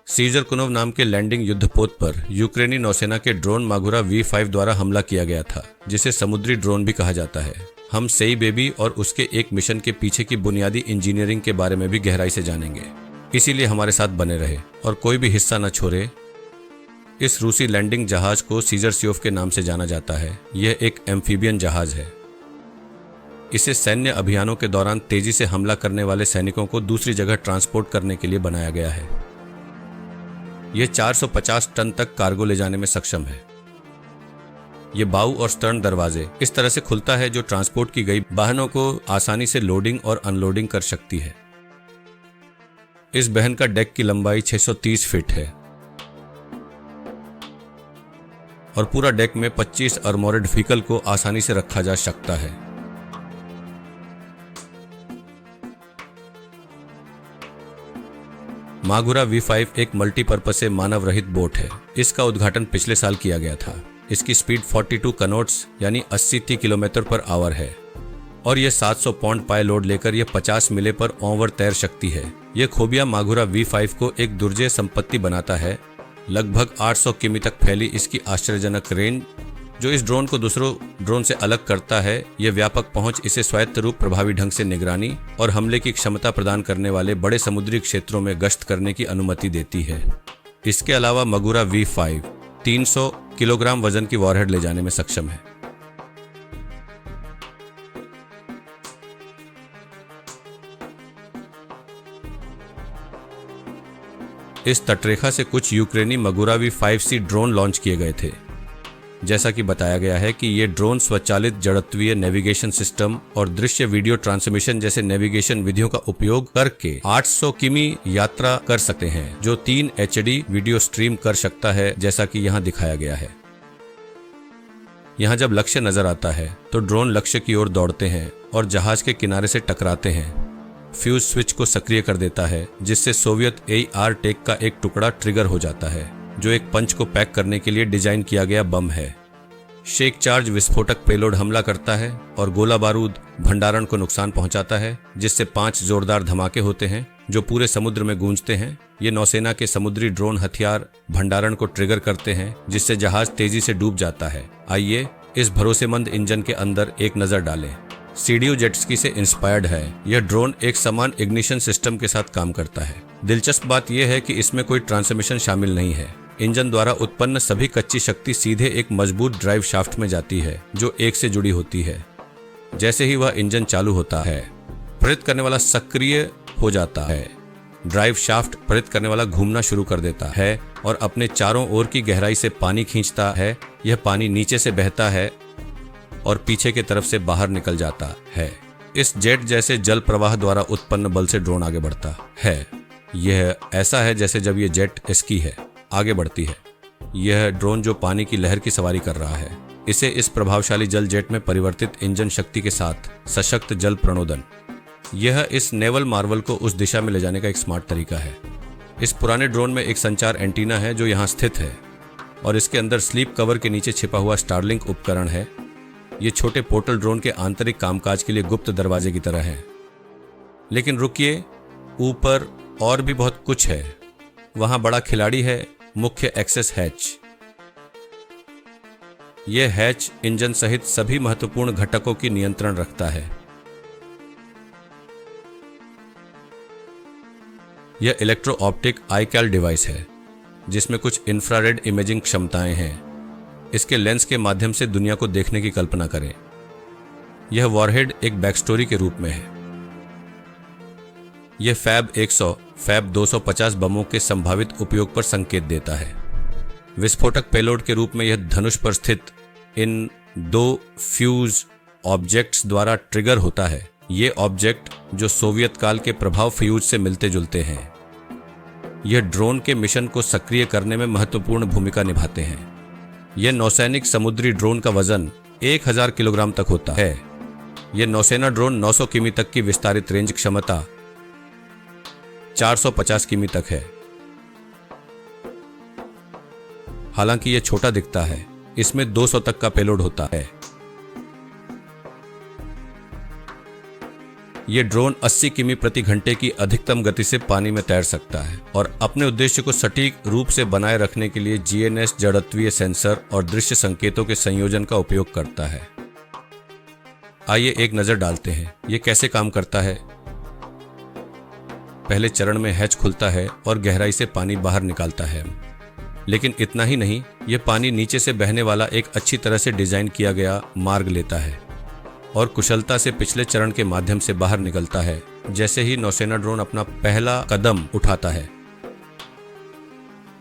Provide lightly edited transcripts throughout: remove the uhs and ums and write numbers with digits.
Scissor कुनोव नाम के landing युद्धपोत पर यूक्रेनी नौसेना के ड्रोन मागुरा V5 द्वारा हमला किया गया था, जिसे समुद्री ड्रोन भी कहा जाता है। हम सेई बेबी और उसके एक मिशन के पीछे की बुनियादी इंजीनियरिंग के बारे में भी गहराई से जानेंगे, इसीलिए हमारे साथ बने रहे और कोई भी हिस्सा न छोड़े। इस रूसी लैंडिंग जहाज को सीजर सियोफ के नाम से जाना जाता है। यह एक एम्फीबियन जहाज है। इसे सैन्य अभियानों के दौरान तेजी से हमला करने वाले सैनिकों को दूसरी जगह ट्रांसपोर्ट करने के लिए बनाया गया है। यह 450 टन तक कार्गो ले जाने में सक्षम है। ये बाऊ और स्टर्न दरवाजे इस तरह से खुलता है जो ट्रांसपोर्ट की गई वाहनों को आसानी से लोडिंग और अनलोडिंग कर सकती है। इस बहन का डेक की लंबाई 630 फीट है और पूरा डेक में 25 आर्मोर्ड व्हीकल को आसानी से रखा जा सकता है। मागुरा V5 एक मल्टीपर्पज से मानव रहित बोट है। इसका उद्घाटन पिछले साल किया गया था। इसकी स्पीड 42 कनोट्स यानी 80 किलोमीटर पर आवर है और यह 700 पाउंड पाए लोड लेकर यह 50 मील पर ओवर तैर सकती है। यह खोबिया मागुरा V5 को एक दुर्जय संपत्ति बनाता है। लगभग 800 किमी तक फैली इसकी आश्चर्यजनक रेंज, जो इस ड्रोन को दूसरों ड्रोन से अलग करता है। यह व्यापक पहुंच इसे स्वायत्त रूप, प्रभावी ढंग से निगरानी और हमले की क्षमता प्रदान करने वाले बड़े समुद्री क्षेत्रों में गश्त करने की अनुमति देती है। इसके अलावा मागुरा V5 300 किलोग्राम वजन की वॉरहेड ले जाने में सक्षम है। इस तटरेखा से कुछ यूक्रेनी मागुरा V5C ड्रोन लॉन्च किए गए थे। जैसा कि बताया गया है कि ये ड्रोन स्वचालित जड़त्वीय नेविगेशन सिस्टम और दृश्य वीडियो ट्रांसमिशन जैसे नेविगेशन विधियों का उपयोग करके 800 किमी यात्रा कर सकते हैं, जो 3 HD वीडियो स्ट्रीम कर सकता है, जैसा कि यहाँ दिखाया गया है। यहाँ जब लक्ष्य नजर आता है तो ड्रोन लक्ष्य की ओर दौड़ते हैं और जहाज के किनारे से टकराते हैं। फ्यूज स्विच को सक्रिय कर देता है, जिससे सोवियत AR टेक का एक टुकड़ा ट्रिगर हो जाता है, जो एक पंच को पैक करने के लिए डिजाइन किया गया बम है। शेक चार्ज विस्फोटक पेलोड हमला करता है और गोला बारूद भंडारण को नुकसान पहुंचाता है, जिससे 5 जोरदार धमाके होते हैं जो पूरे समुद्र में गूंजते हैं। ये नौसेना के समुद्री ड्रोन हथियार भंडारण को ट्रिगर करते हैं, जिससे जहाज तेजी से डूब जाता है। आइए इस भरोसेमंद इंजन के अंदर एक नजर डालें। सीडीयू जेटस्की से इंस्पायर्ड है। यह ड्रोन एक समान इग्निशन सिस्टम के साथ काम करता है। दिलचस्प बात यह है कि इसमें कोई ट्रांसमिशन शामिल नहीं है। इंजन द्वारा उत्पन्न सभी कच्ची शक्ति सीधे एक मजबूत ड्राइव शाफ्ट में जाती है, जो एक से जुड़ी होती है। जैसे ही वह इंजन चालू होता है, प्रेरित करने वाला सक्रिय हो जाता है। ड्राइव शाफ्ट प्रेरित करने वाला घूमना शुरू कर देता है और अपने चारों ओर की गहराई से पानी खींचता है। यह पानी नीचे से बहता है और पीछे की तरफ से बाहर निकल जाता है। इस जेट जैसे जल प्रवाह द्वारा उत्पन्न बल से ड्रोन आगे बढ़ता है। यह ऐसा है जैसे जब यह जेट स्की है आगे बढ़ती है। यह ड्रोन जो पानी की लहर की सवारी कर रहा है, इसे इस प्रभावशाली जल जेट में परिवर्तित इंजन शक्ति के साथ सशक्त जल प्रणोदन, यह इस नेवल मार्वल को उस दिशा में ले जाने का एक स्मार्ट तरीका है। इस पुराने ड्रोन में एक संचार एंटीना है जो यहाँ स्थित है और इसके अंदर स्लीप कवर के नीचे छिपा हुआ स्टारलिंक उपकरण है। ये छोटे पोर्टल ड्रोन के आंतरिक कामकाज के लिए गुप्त दरवाजे की तरह है। लेकिन रुकिए, ऊपर और भी बहुत कुछ है। वहां बड़ा खिलाड़ी है, मुख्य एक्सेस हैच। यह हैच इंजन सहित सभी महत्वपूर्ण घटकों की नियंत्रण रखता है। यह इलेक्ट्रो ऑप्टिक आईकैल डिवाइस है, जिसमें कुछ इंफ्रारेड इमेजिंग क्षमताएं हैं। इसके लेंस के माध्यम से दुनिया को देखने की कल्पना करें। यह वॉरहेड एक बैकस्टोरी के रूप में है। यह फैब 100, फैब 250 बमों के संभावित उपयोग पर संकेत देता है। विस्फोटक पेलोड के रूप में यह धनुष पर स्थित इन 2 फ्यूज ऑब्जेक्ट्स द्वारा ट्रिगर होता है। ये ऑब्जेक्ट जो सोवियत काल के प्रभाव फ्यूज से मिलते जुलते हैं, यह ड्रोन के मिशन को सक्रिय करने में महत्वपूर्ण भूमिका निभाते हैं। यह नौसैनिक समुद्री ड्रोन का वजन 1000 किलोग्राम तक होता है। यह नौसेना ड्रोन 900 किमी तक की विस्तारित रेंज क्षमता 450 किमी तक है। हालांकि यह छोटा दिखता है, इसमें 200 तक का पेलोड होता है। ये ड्रोन 80 किमी प्रति घंटे की अधिकतम गति से पानी में तैर सकता है और अपने उद्देश्य को सटीक रूप से बनाए रखने के लिए जीएनएस जड़त्वीय सेंसर और दृश्य संकेतों के संयोजन का उपयोग करता है। आइए एक नजर डालते हैं ये कैसे काम करता है। पहले चरण में हैच खुलता है और गहराई से पानी बाहर निकालता है, लेकिन इतना ही नहीं, यह पानी नीचे से बहने वाला एक अच्छी तरह से डिजाइन किया गया मार्ग लेता है और कुशलता से पिछले चरण के माध्यम से बाहर निकलता है। जैसे ही नौसेना ड्रोन अपना पहला कदम उठाता है,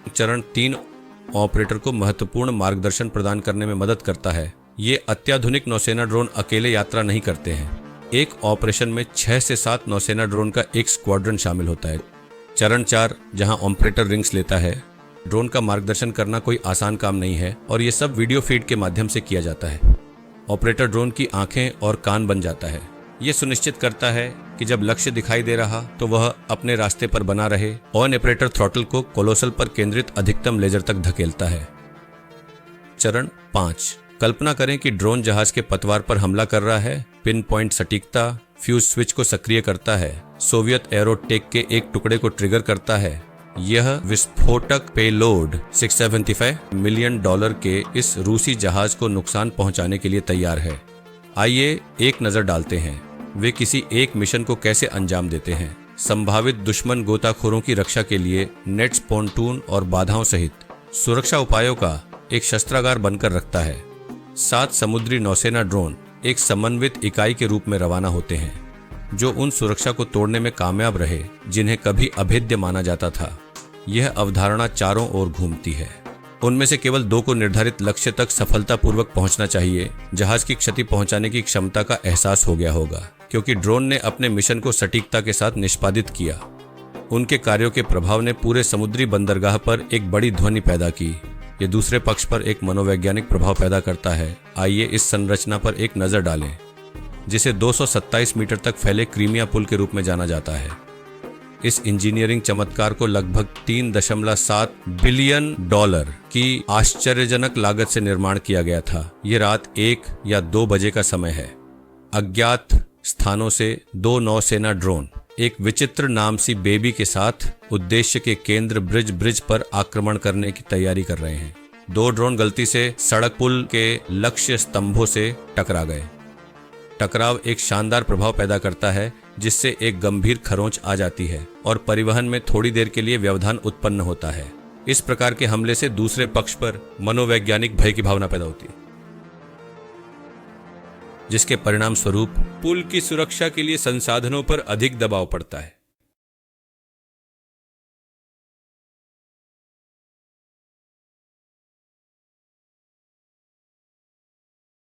चरण 3 ऑपरेटर को महत्वपूर्ण मार्गदर्शन प्रदान करने में मदद करता है। ये अत्याधुनिक नौसेना ड्रोन अकेले यात्रा नहीं करते हैं। एक ऑपरेशन में 6 से 7 नौसेना ड्रोन का एक स्क्वाड्रन शामिल होता है। चरण 4 जहां ऑपरेटर रिंग्स लेता है। ड्रोन का मार्गदर्शन करना कोई आसान काम नहीं है और ये सब वीडियो फीड के माध्यम से किया जाता है। ऑपरेटर ड्रोन की आंखें और कान बन जाता है। ये सुनिश्चित करता है कि जब लक्ष्य दिखाई दे रहा तो वह अपने रास्ते पर बना रहे। ऑन ऑपरेटर थ्रॉटल को कोलोसल पर केंद्रित अधिकतम लेजर तक धकेलता है। चरण 5 कल्पना करें कि ड्रोन जहाज के पतवार पर हमला कर रहा है। पिन पॉइंट सटीकता फ्यूज स्विच को सक्रिय करता है। सोवियत एरोटेक के एक टुकड़े को ट्रिगर करता है। यह विस्फोटक पेलोड $675 मिलियन के इस रूसी जहाज को नुकसान पहुंचाने के लिए तैयार है। आइए एक नजर डालते हैं वे किसी एक मिशन को कैसे अंजाम देते हैं। संभावित दुश्मन गोताखोरों की रक्षा के लिए नेट्स, पोंटून और बाधाओं सहित सुरक्षा उपायों का एक शस्त्रागार बनकर रखता है। 7 समुद्री नौसेना ड्रोन एक समन्वित इकाई के रूप में रवाना होते हैं जो उन सुरक्षा को तोड़ने में कामयाब रहे जिन्हें कभी अभेद्य माना जाता था। यह अवधारणा चारों ओर घूमती है। उनमें से केवल 2 को निर्धारित लक्ष्य तक सफलतापूर्वक पहुंचना चाहिए। जहाज की क्षति पहुंचाने की क्षमता का एहसास हो गया होगा क्योंकि ड्रोन ने अपने मिशन को सटीकता के साथ निष्पादित किया। उनके कार्यों के प्रभाव ने पूरे समुद्री बंदरगाह पर एक बड़ी ध्वनि पैदा की। ये दूसरे पक्ष पर एक मनोवैज्ञानिक प्रभाव पैदा करता है। आइए इस संरचना पर एक नजर डालें जिसे 227 मीटर तक फैले क्रीमिया पुल के रूप में जाना जाता है। इस इंजीनियरिंग चमत्कार को लगभग $3.7 बिलियन की आश्चर्यजनक लागत से निर्माण किया गया था। यह रात 1 या 2 बजे का समय है। अज्ञात स्थानों से 2 नौसेना ड्रोन एक विचित्र नाम सी बेबी के साथ उद्देश्य के केंद्र ब्रिज पर आक्रमण करने की तैयारी कर रहे हैं। 2 ड्रोन गलती से सड़क पुल के लक्ष्य स्तंभों से टकरा गए। टकराव एक शानदार प्रभाव पैदा करता है जिससे एक गंभीर खरोंच आ जाती है और परिवहन में थोड़ी देर के लिए व्यवधान उत्पन्न होता है। इस प्रकार के हमले से दूसरे पक्ष पर मनोवैज्ञानिक भय की भावना पैदा होती है, जिसके परिणाम स्वरूप पुल की सुरक्षा के लिए संसाधनों पर अधिक दबाव पड़ता है।